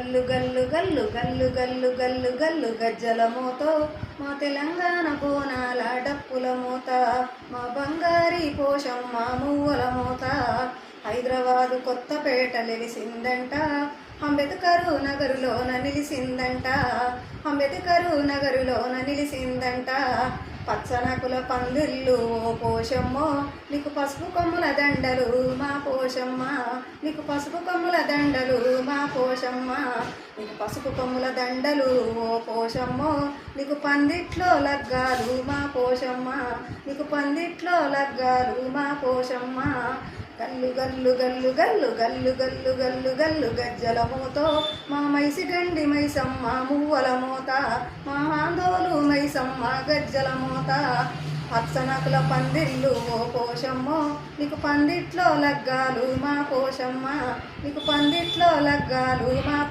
గల్లు గల్లు గల్లు గల్లు గల్లు గల్లు గల్లు గజ్జల మోతో మా తెలంగాణ బోనాల డప్పుల మోత మా బంగారి పోషమ్మ మువ్వల మోత హైదరాబాదు కొత్తపేట నిలిసిందంట అంబేద్కరు నగరులోన నిలిసిందంట అంబేద్కరు నగరులోన నిలిసిందంట పచ్చనకుల పందిళ్ళు ఓ పోషమ్మో నీకు పసుపు కొమ్ముల దండలు మా పోషమ్మ నీకు పసుపు కొమ్ముల దండలు మా పోషమ్మ నీకు పసుపు కొమ్ముల దండలు ఓ పోషమ్మో నీకు పందిట్లో లగ్గాలు మా పోషమ్మ నీకు పందిట్లో లగ్గాలు మా పోషమ్మ గల్లు గల్లు గల్లు గల్లు గల్లు గల్లు గల్లు గల్లు గజ్జల మోతో మా మైసి గండి మైసమ్మ మువ్వల మోత మా ఆందోలు మైసమ్మ గజ్జల మోత పచ్చనకుల పందిళ్ళు ఓ పోషమ్మో నీకు పందిట్లో లగ్గాలు మా పోషమ్మ నీకు పందిట్లో లగ్గాలు మా